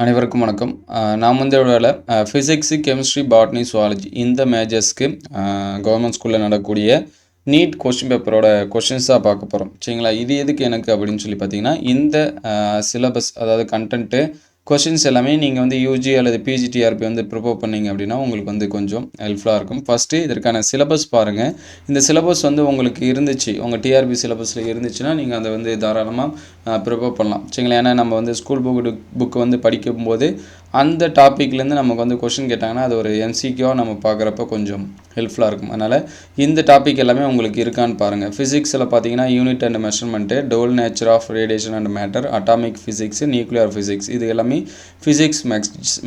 அனைவருக்கும் வணக்கம். நான் முந்தைய ஃபிசிக்ஸு, கெமிஸ்ட்ரி, பாட்னி, சுவாலஜி இந்த மேஜர்ஸ்க்கு கவர்மெண்ட் ஸ்கூலில் நடக்கக்கூடிய நீட் கொஸ்டின் பேப்பரோட கொஷின்ஸ் தான் பார்க்க போகிறோம். சரிங்களா? இது எதுக்கு எனக்கு அப்படின்னு சொல்லி பார்த்தீங்கன்னா, இந்த சிலபஸ் அதாவது கண்டென்ட்டு கொஷின்ஸ் எல்லாமே நீங்கள் வந்து யூஜி அல்லது பிஜிடிஆர்பி வந்து ப்ரிப்பேர் பண்ணிங்க அப்படின்னா உங்களுக்கு வந்து கொஞ்சம் ஹெல்ப்ஃபுல்லாக இருக்கும். ஃபஸ்ட்டு இதற்கான சிலபஸ் பாருங்கள். இந்த சிலபஸ் வந்து உங்களுக்கு இருந்துச்சு, உங்கள் டிஆர்பி சிலபஸில் இருந்துச்சுன்னா நீங்கள் அதை வந்து தாராளமாக ப்ரிப்பேர் பண்ணலாம். சரிங்களா? ஏன்னா நம்ம வந்து ஸ்கூல் புக்கு வந்து படிக்கும்போது அந்த டாப்பிக்லேருந்து நமக்கு வந்து கொஷின் கேட்டாங்கன்னா அது ஒரு எம்சிக்யூவாக நம்ம பார்க்குறப்ப கொஞ்சம் ஹெல்ப்ஃபுல்லாக இருக்கும். அதனால் இந்த டாபிக் எல்லாமே உங்களுக்கு இருக்கான்னு பாருங்கள். ஃபிசிக்ஸில் பார்த்தீங்கன்னா unit and measurement, dual nature of radiation and matter, atomic physics, nuclear physics, இது எல்லாமே ஃபிசிக்ஸ்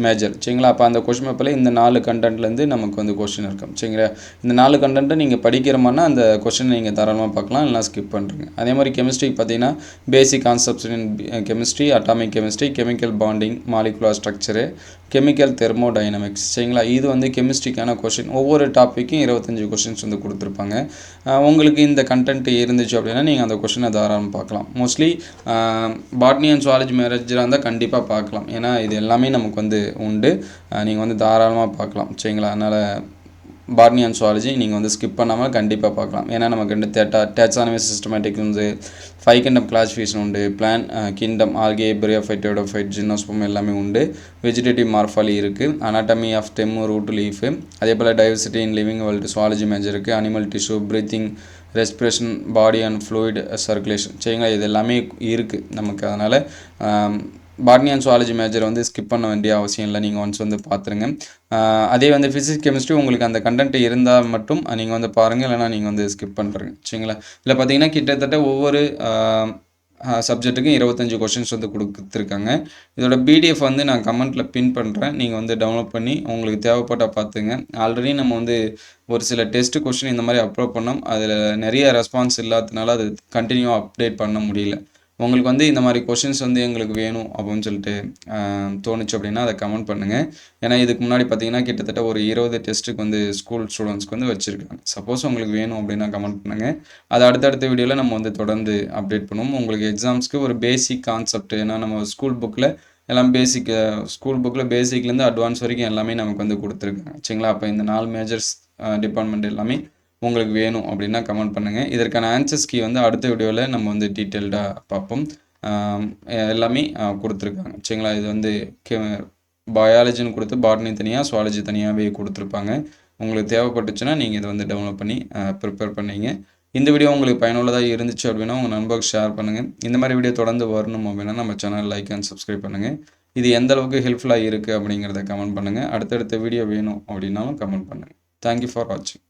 மேஜர். சரிங்களா? அப்போ அந்த கொஷின் பேப்பரில் இந்த 4 கண்டென்ட்லேருந்து நமக்கு வந்து கொஷின் இருக்கும். சரிங்களா? இந்த 4 கண்டென்ட்டை நீங்கள் படிக்கிற மாதிரினா அந்த கொஷின் நீங்கள் தாராளமாக பார்க்கலாம், இல்லைனா ஸ்கிப் பண்ணுறீங்க. அதே மாதிரி கெமிஸ்ட்ரி பார்த்தீங்கன்னா பேசிக் கான்செப்ட்ஸ் இன் chemistry, atomic chemistry, chemical bonding, molecular structure, chemical thermodynamics. சரிங்களா? இது வந்து கெமிஸ்ட்ரிக்கான கொஷின். ஒவ்வொரு டாப்பிக்கும் 25 கொஷின்ஸ் வந்து கொடுத்துருப்பாங்க. உங்களுக்கு இந்த கண்டென்ட் இருந்துச்சு அப்படின்னா நீங்கள் அந்த கொஷினை தாராளமாக பார்க்கலாம். மோஸ்ட்லி பாட்னி அண்ட் சுவாலஜி மேஜராக இருந்தால் கண்டிப்பாக பார்க்கலாம். ஏன்னா இது எல்லாமே நமக்கு வந்து உண்டு. நீங்கள் வந்து தாராளமாக பார்க்கலாம். சரிங்களா? அதனால் பாட்னி அண்ட் சுவாலஜி நீங்கள் வந்து ஸ்கிப் பண்ணாமல் கண்டிப்பாக பார்க்கலாம். ஏன்னா நமக்கு ரெண்டு டேக்ஸானமி சிஸ்டமேட்டிக் வந்து 5 கிங்டம் கிளாசிஃபிகேஷன் உண்டு, plant kingdom, algae, bryophyte, pteridophyte, gymnosperm எல்லாமே உண்டு. வெஜிடேட்டிவ் மார்ஃபாலி இருக்குது, anatomy of stem, root, leaf, அதே போல் diversity in living world zoology major இருக்குது, animal tissue, breathing, respiration, body and fluid circulation. சரிங்களா? இது எல்லாமே இருக்குது நமக்கு. அதனால் பாட்னி அண்ட் சுவாலஜி மேஜர் வந்து ஸ்கிப் பண்ண வேண்டிய அவசியம் இல்லை. நீங்கள் ஒன்ஸ் வந்து பார்த்துருங்க. அதே வந்து ஃபிசிக்ஸ், கெமிஸ்ட்ரி உங்களுக்கு அந்த கண்டென்ட் இருந்தால் மட்டும் நீங்கள் வந்து பாருங்கள், இல்லைனா நீங்கள் வந்து ஸ்கிப் பண்ணுறீங்க. சரிங்களா? இதில் பார்த்தீங்கன்னா கிட்டத்தட்ட ஒவ்வொரு சப்ஜெக்ட்டுக்கும் 25 கொஷின்ஸ் வந்து கொடுத்துருக்காங்க. இதோட பிடிஎஃப் வந்து நான் கமெண்ட்டில் பின் பண்ணுறேன். நீங்கள் வந்து டவுன்லோட் பண்ணி உங்களுக்கு தேவைப்பட்டால் பார்த்துங்க. ஆல்ரெடி நம்ம வந்து ஒரு சில டெஸ்ட்டு கொஷின் இந்த மாதிரி அப்லோட் பண்ணோம். அதில் நிறைய ரெஸ்பான்ஸ் இல்லாததுனால அது கண்டினியூவாக அப்டேட் பண்ண முடியல. உங்களுக்கு வந்து இந்த மாதிரி கொஷின்ஸ் வந்து எங்களுக்கு வேணும் அப்படின்னு சொல்லிட்டு தோணுச்சு அப்படின்னா அதை கமெண்ட் பண்ணுங்கள். ஏன்னா இதுக்கு முன்னாடி பார்த்தீங்கன்னா கிட்டத்தட்ட ஒரு 20 டெஸ்ட்டுக்கு வந்து ஸ்கூல் ஸ்டூடெண்ட்ஸ்க்கு வந்து வச்சுருக்காங்க. சப்போஸ் உங்களுக்கு வேணும் அப்படின்னா கமெண்ட் பண்ணுங்கள். அது அடுத்தடுத்த வீடியோவில் நம்ம வந்து தொடர்ந்து அப்டேட் பண்ணுவோம். உங்களுக்கு எக்ஸாம்ஸ்க்கு ஒரு பேசிக் கான்செப்ட், ஏன்னா நம்ம ஸ்கூல் புக்கில் எல்லாம் ஸ்கூல் புக்கில் பேசிக்லேருந்து அட்வான்ஸ் வரைக்கும் எல்லாமே நமக்கு வந்து கொடுத்துருக்காங்க. சரிங்களா? அப்போ இந்த 4 மேஜர்ஸ் டிபார்ட்மெண்ட் எல்லாமே உங்களுக்கு வேணும் அப்படின்னா கமெண்ட் பண்ணுங்கள். இதற்கான ஆன்சர்ஸ் கீ வந்து அடுத்த வீடியோவில் நம்ம வந்து டீட்டெயில்டாக பார்ப்போம். எல்லாமே கொடுத்துருக்காங்க. சரிங்களா? இது வந்து பயாலஜின்னு கொடுத்து பாட்னி தனியாக, சுவாலஜி தனியாகவே கொடுத்துருப்பாங்க. உங்களுக்கு தேவைப்பட்டுச்சுன்னா நீங்கள் இதை வந்து டவுன்லோட் பண்ணி ப்ரிப்பேர் பண்ணிங்க. இந்த வீடியோ உங்களுக்கு பயனுள்ளதாக இருந்துச்சு அப்படின்னா உங்கள் நண்பர்களுக்கு ஷேர் பண்ணுங்கள். இந்த மாதிரி வீடியோ தொடர்ந்து வரணும் அப்படின்னா நம்ம சேனல் லைக் அண்ட் சப்ஸ்கிரைப் பண்ணுங்கள். இது எந்த அளவுக்கு ஹெல்ப்ஃபுல்லாக இருக்குது அப்படிங்கிறத கமெண்ட் பண்ணுங்கள். அடுத்தடுத்த வீடியோ வேணும் அப்படின்னாலும் கமெண்ட் பண்ணுங்கள். தேங்க்யூ ஃபார் வாட்சிங்.